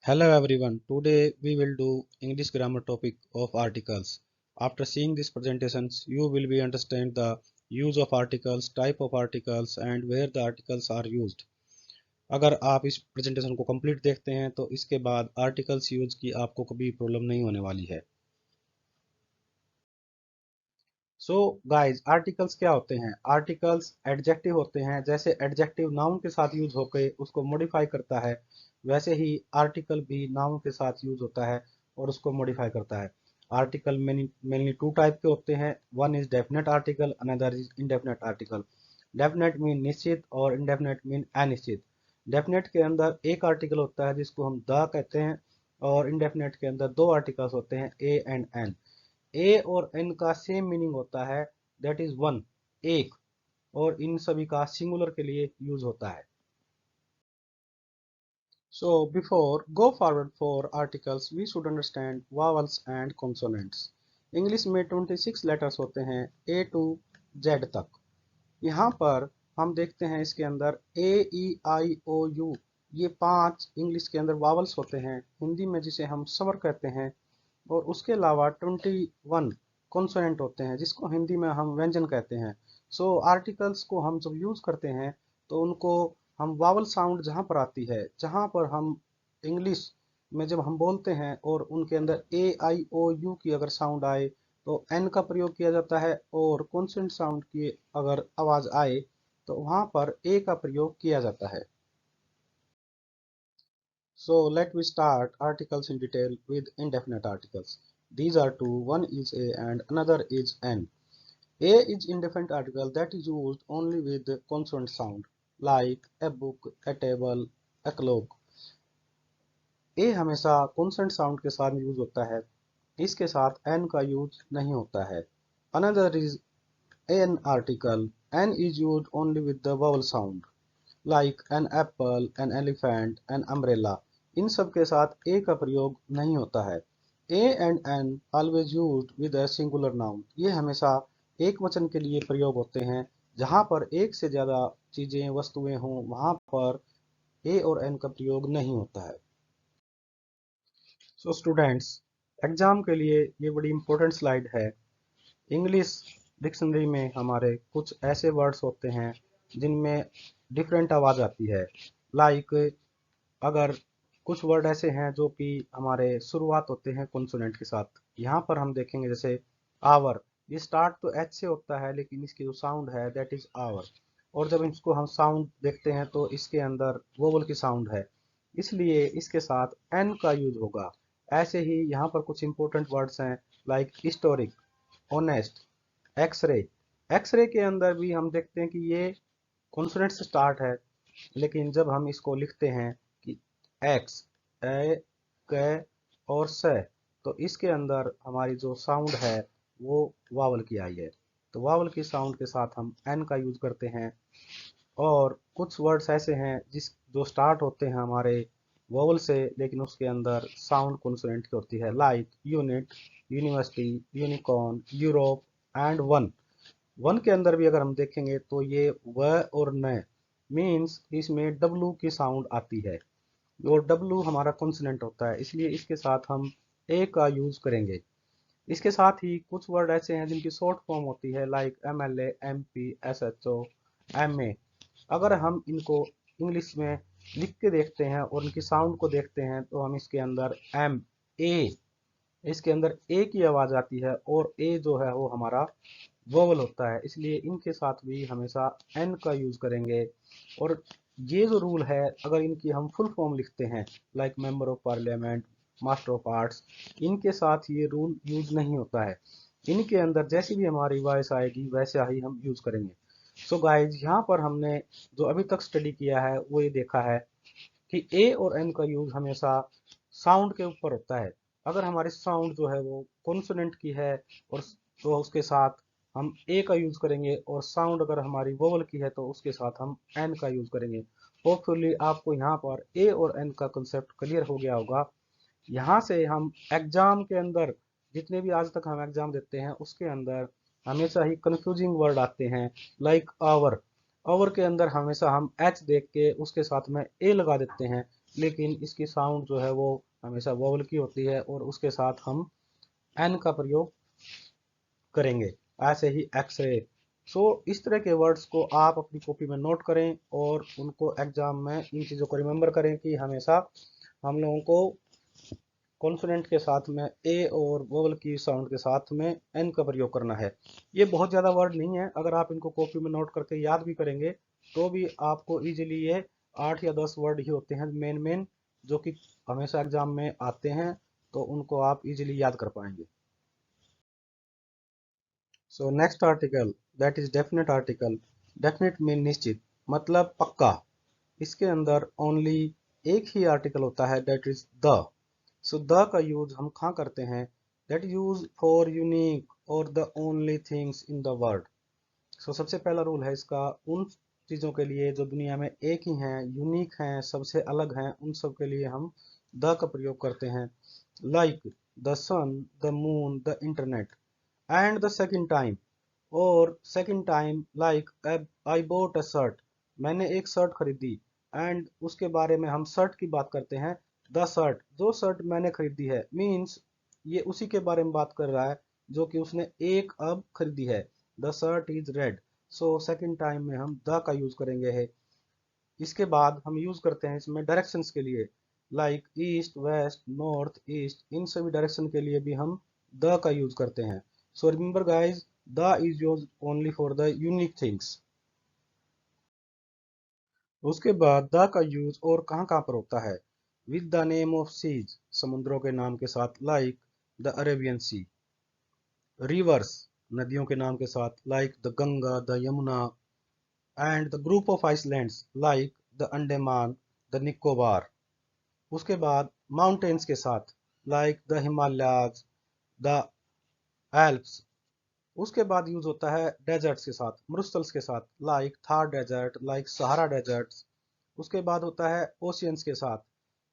Hello everyone. Today we will do English grammar topic of articles. After seeing these presentations, you will be understand the use of articles, type of articles and where the articles are used. अगर आप इस presentation को complete देखते हैं तो इसके बाद articles use की आपको कभी प्रॉब्लम नहीं होने वाली है। सो गाइज आर्टिकल्स क्या होते हैं? आर्टिकल्स एडजेक्टिव होते हैं। जैसे एडजेक्टिव नाउन के साथ यूज होकर उसको मॉडिफाई करता है, वैसे ही आर्टिकल भी नाउन के साथ यूज होता है और उसको मॉडिफाई करता है। आर्टिकल मेनली टू टाइप के होते हैं। One is definite article, another is indefinite article. Definite mean निश्चित और इनडेफिनेट मीन अनिश्चित। डेफिनेट के अंदर एक आर्टिकल होता है जिसको हम द कहते हैं, और इनडेफिनेट के अंदर दो आर्टिकल्स होते हैं, ए एंड एन। ए और एन का सेम मीनिंग होता है, दैट इज वन, एक, और इन सभी का सिंगुलर के लिए यूज होता है। So before go forward for articles we should understand vowels and consonants. English में 26 लेटर्स होते हैं, ए टू जेड तक। यहाँ पर हम देखते हैं इसके अंदर ए ई आई ओ यू, ये 5 इंग्लिश के अंदर वावल्स होते हैं, हिंदी में जिसे हम स्वर कहते हैं। और उसके अलावा 21 कॉन्सोनेंट होते हैं जिसको हिंदी में हम व्यंजन कहते हैं। सो आर्टिकल्स को हम जब यूज करते हैं तो उनको हम वावल साउंड जहाँ पर आती है, जहाँ पर हम इंग्लिश में जब हम बोलते हैं और उनके अंदर ए आई ओ यू की अगर साउंड आए तो एन का प्रयोग किया जाता है, और कॉन्सोनेंट साउंड की अगर आवाज आए तो वहां पर ए का प्रयोग किया जाता है। So let we start articles in detail with indefinite articles. These are two, one is a and another is an. A is indefinite article that is used only with the consonant sound, like a book, a table, a clock. A हमेशा consonant sound के साथ use होता है, इसके साथ n का use नहीं होता है। Another is an article. N is used only with the vowel sound, like an apple, an elephant, an umbrella. इन सब के साथ ए का प्रयोग नहीं होता है। A and an always used with a singular noun, ये हमेशा एक वचन के लिए प्रयोग होते हैं। जहां पर एक से ज्यादा चीजें वस्तुएं हों वहां पर ए और एन का प्रयोग नहीं होता है। सो स्टूडेंट्स, एग्जाम के लिए ये बड़ी इंपॉर्टेंट स्लाइड है। इंग्लिश डिक्शनरी में हमारे कुछ ऐसे वर्ड्स होते हैं जिनमें डिफरेंट आवाज आती है। लाइक अगर कुछ वर्ड ऐसे हैं जो कि हमारे शुरुआत होते हैं कॉन्सोनेंट के साथ। यहाँ पर हम देखेंगे जैसे आवर, ये स्टार्ट तो एच से होता है लेकिन इसकी जो साउंड है दैट इज आवर, और जब इसको हम साउंड देखते हैं तो इसके अंदर वोवल की साउंड है, इसलिए इसके साथ एन का यूज होगा। ऐसे ही यहाँ पर कुछ इंपॉर्टेंट वर्ड्स हैं, like historic, honest, x-ray. X-ray के अंदर भी हम देखते हैं कि ये कॉन्सोनेंट से स्टार्ट है, लेकिन जब हम इसको लिखते हैं कि एक्स, ए, क और स, तो इसके अंदर हमारी जो साउंड है वो वावल की आई है, तो वावल की साउंड के साथ हम एन का यूज करते हैं। और कुछ वर्ड्स ऐसे हैं जिस जो स्टार्ट होते हैं हमारे वोवल से लेकिन उसके अंदर साउंड कॉन्सोनेंट की होती है, like unit, university, unicorn, Europe and one. One के अंदर भी अगर हम देखेंगे तो ये व और न मीन्स इसमें डब्लू की साउंड आती है, और डब्लू हमारा कॉन्सोनेंट होता है, इसलिए इसके साथ हम ए का यूज करेंगे। इसके साथ ही कुछ वर्ड ऐसे हैं जिनकी शॉर्ट फॉर्म होती है, like M L A, M P, S H O, M A. अगर हम इनको इंग्लिश में लिख के देखते हैं और उनकी साउंड को देखते हैं तो हम इसके अंदर एम ए, इसके अंदर ए की आवाज आती है, और ए जो है वो हमारा वोवल होता है, इसलिए इनके साथ भी हमेशा एन का यूज करेंगे। और ये जो रूल है, अगर इनकी हम फुल फॉर्म लिखते हैं, like member of parliament, master of arts, इनके साथ ये रूल यूज नहीं होता है। इनके अंदर जैसी भी हमारी वॉइस आएगी वैसे ही हम यूज करेंगे। सो गाइज, यहाँ पर हमने जो अभी तक स्टडी किया है वो ये देखा है कि ए और एन का यूज हमेशा साउंड के ऊपर होता है। अगर हमारी साउंड जो है वो कॉन्सोनेंट की है और तो उसके साथ हम ए का यूज करेंगे, और साउंड अगर हमारी वोवल की है तो उसके साथ हम एन का यूज करेंगे। होपफुली आपको यहाँ पर ए और एन का कंसेप्ट क्लियर हो गया होगा। यहाँ से हम एग्जाम के अंदर जितने भी आज तक हम एग्जाम देते हैं उसके अंदर हमेशा ही कंफ्यूजिंग वर्ड आते हैं, लाइक आवर। ओवर के अंदर हमेशा हम एच देख के उसके साथ में ए लगा देते हैं, लेकिन इसकी साउंड जो है वो हमेशा वोवल की होती है और उसके साथ हम एन का प्रयोग करेंगे। ऐसे ही एक्सरे। सो इस तरह के वर्ड्स को आप अपनी कॉपी में नोट करें और उनको एग्जाम में इन चीज़ों को रिमेंबर करें कि हमेशा हम लोगों को कॉन्सोनेंट के साथ में ए और वोवल की साउंड के साथ में एन का प्रयोग करना है। ये बहुत ज़्यादा वर्ड नहीं है, अगर आप इनको कॉपी में नोट करके याद भी करेंगे तो भी आपको इजीली ये 8 या 10 वर्ड ही होते हैं मेन मेन, जो कि हमेशा एग्जाम में आते हैं, तो उनको आप इजीली याद कर पाएंगे। So next article, that is definite article. Definite mean निश्चित, मतलब पक्का। इसके अंदर ओनली एक ही आर्टिकल होता है, that is the. So the का यूज हम कहाँ करते हैं? दैट यूज फॉर यूनिक और the only things in the world. So सबसे पहला रूल है इसका, उन चीज़ों के लिए जो दुनिया में एक ही हैं, यूनिक हैं, सबसे अलग हैं, उन सब के लिए हम द का प्रयोग करते हैं। Like the sun, the moon, the internet. And the second time, और second time like I bought a shirt, मैंने एक शर्ट खरीदी। एंड उसके बारे में हम शर्ट की बात करते हैं, द शर्ट, जो शर्ट मैंने खरीदी है, मीन्स ये उसी के बारे में बात कर रहा है जो कि उसने एक अब खरीदी है। The shirt is red. So second time में हम द का यूज करेंगे है। इसके बाद हम यूज करते हैं इसमें डायरेक्शंस के लिए, like east, west, north, east, इन सभी डायरेक्शन के लिए भी हम द का यूज करते हैं। So remember guys, the is use only for the unique things. उसके बाद द का यूज और कहाँ कहाँ पर होता है? With the name of seas, समुद्रों के नाम के साथ, like the Arabian sea. Rivers, नदियों के नाम के साथ, like the Ganga, the Yamuna. And the group of islands, like the Andaman, the Nicobar. उसके बाद माउंटेन्स के साथ, like the Himalayas, the Alps. उसके बाद यूज होता है डेजर्ट्स के साथ, मरुस्थल्स के साथ, लाइक थार डेजर्ट, लाइक सहारा डेजर्ट्स। उसके बाद होता है ओशियंस के साथ,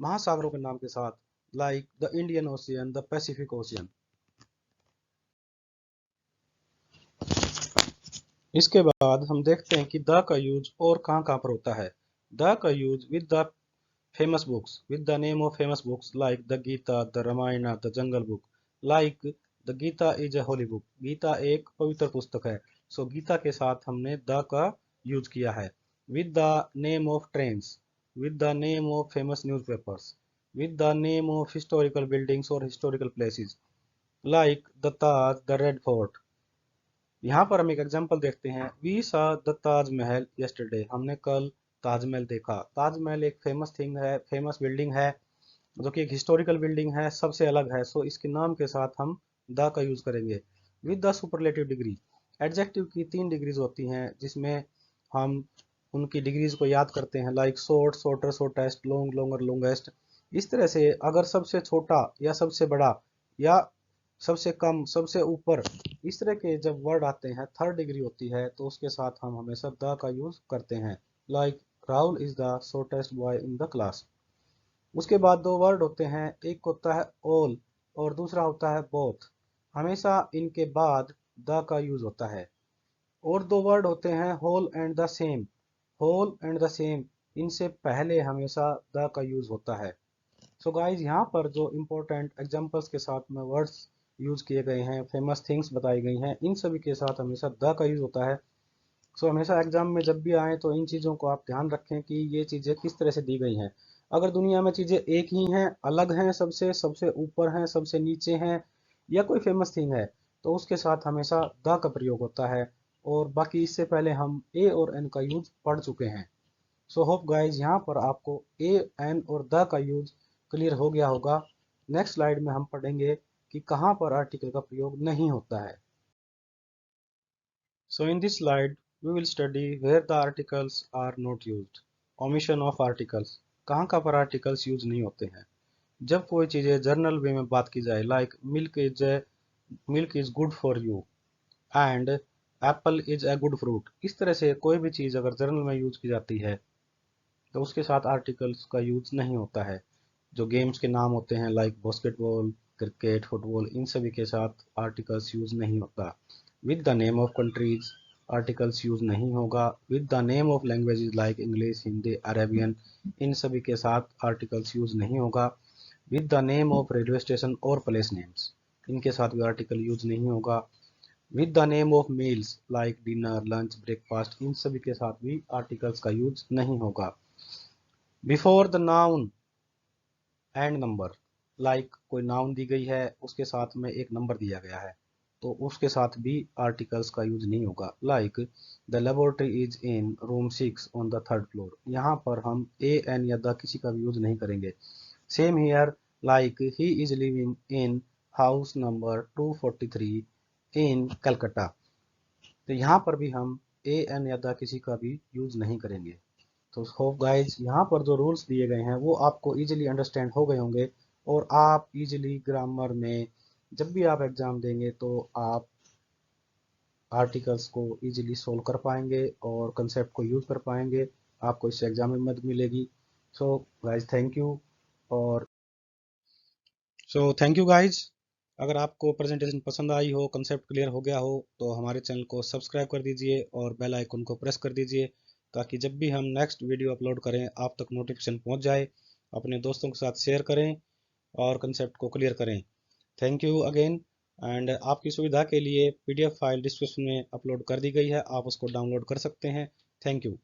महासागरों के नाम के साथ, like the Indian ocean, the Pacific ocean. इसके बाद हम देखते हैं कि द का यूज और कहाँ कहाँ पर होता है। द का use with the famous books, with the name of famous books, like the Gita, the Ramayan, the Jungle Book. Like the Gita is a holy book, Gita एक पवित्र पुस्तक है। सो गीता के साथ हमने द का यूज किया है। With the name of trains, with the name of famous newspapers, with the name of historical buildings और historical places, like the Taj, the red fort. यहाँ पर हम एक एग्जांपल देखते हैं, we saw the Taj Mahal yesterday, हमने कल ताजमहल देखा। ताजमहल एक फेमस थिंग है, फेमस बिल्डिंग है, जो कि एक हिस्टोरिकल बिल्डिंग है, सबसे अलग है। सो इसके नाम के साथ हम द का यूज करेंगे। With the superlative degree, adjective की 3 डिग्रीज होती हैं जिसमें हम उनकी डिग्रीज को याद करते हैं, like short, shorter, shortest, long, longer, longest. इस तरह से अगर सबसे छोटा या सबसे बड़ा या सबसे कम, सबसे ऊपर, इस तरह के जब वर्ड आते हैं, थर्ड डिग्री होती है, तो उसके साथ हम हमेशा द का यूज करते हैं, like Rahul is the shortest boy in the class. उसके बाद दो वर्ड होते हैं, एक होता है ऑल और दूसरा होता है बोथ। हमेशा इनके बाद द का यूज होता है। और दो वर्ड होते हैं whole and the same, whole and the same, इनसे पहले हमेशा द का यूज होता है। सो गाइज, यहाँ पर जो इम्पोर्टेंट एग्जांपल्स के साथ में वर्ड्स यूज किए गए हैं, फेमस थिंग्स बताई गई हैं, इन सभी के साथ हमेशा द का यूज होता है। सो हमेशा एग्जाम में जब भी आए तो इन चीज़ों को आप ध्यान रखें कि ये चीज़ें किस तरह से दी गई हैं। अगर दुनिया में चीज़ें एक ही हैं, अलग हैं, सबसे सबसे ऊपर हैं, सबसे नीचे हैं, या कोई फेमस थिंग है, तो उसके साथ हमेशा द का प्रयोग होता है। और बाकी इससे पहले हम ए और एन का यूज पढ़ चुके हैं। सो होप गाइज, यहाँ पर आपको ए, एन और द का यूज क्लियर हो गया होगा। नेक्स्ट स्लाइड में हम पढ़ेंगे कि कहाँ पर आर्टिकल का प्रयोग नहीं होता है। So in this slide, we will study where the articles are not used. Omission of articles. कहाँ कहाँ पर articles यूज नहीं होते हैं? जब कोई चीज़ें जर्नल वे में बात की जाए, like milk is good for you and Apple is a good fruit, इस तरह से कोई भी चीज़ अगर जर्नल में यूज की जाती है तो उसके साथ आर्टिकल्स का यूज नहीं होता है। जो गेम्स के नाम होते हैं, लाइक बास्केटबॉल, क्रिकेट, फुटबॉल, इन सभी के साथ आर्टिकल्स यूज नहीं होता। With the name of countries, articles use नहीं होगा। With the name of languages like English, Hindi, Arabian, इन सभी के साथ आर्टिकल्स यूज नहीं होगा। With the name of railway station और प्लेस नेम्स, इनके साथ भी आर्टिकल यूज नहीं होगा। With the name of meals like dinner, lunch, breakfast, इन सभी के साथ भी आर्टिकल्स का यूज नहीं होगा। Before the noun and number, like कोई नाउन दी गई है, उसके साथ में एक नंबर दिया गया है, तो उसके साथ भी आर्टिकल्स का यूज नहीं होगा। Like the laboratory is in room 6 on the 3rd floor, यहाँ पर हम ए एन या द किसी का भी यूज नहीं करेंगे। Same here, like he is living in house number 243 इन कलकत्ता, तो यहाँ पर भी हम ए एन या द किसी का भी यूज नहीं करेंगे। तो होप गाइज यहाँ पर जो रूल्स दिए गए हैं वो आपको इजीली अंडरस्टैंड हो गए होंगे, और आप इजीली ग्रामर में जब भी आप एग्जाम देंगे तो आप आर्टिकल्स को इजीली सोल्व कर पाएंगे और कंसेप्ट को यूज कर पाएंगे। आपको इससे एग्जाम में मदद मिलेगी। So guys thank you. और थैंक यू गाइज। अगर आपको प्रेजेंटेशन पसंद आई हो, कंसेप्ट क्लियर हो गया हो, तो हमारे चैनल को सब्सक्राइब कर दीजिए और बेल आइकन को प्रेस कर दीजिए, ताकि जब भी हम नेक्स्ट वीडियो अपलोड करें आप तक नोटिफिकेशन पहुंच जाए। अपने दोस्तों के साथ शेयर करें और कंसेप्ट को क्लियर करें। Thank you again. एंड आपकी सुविधा के लिए पीडीएफ फाइल डिस्क्रिप्शन में अपलोड कर दी गई है, आप उसको डाउनलोड कर सकते हैं। Thank you.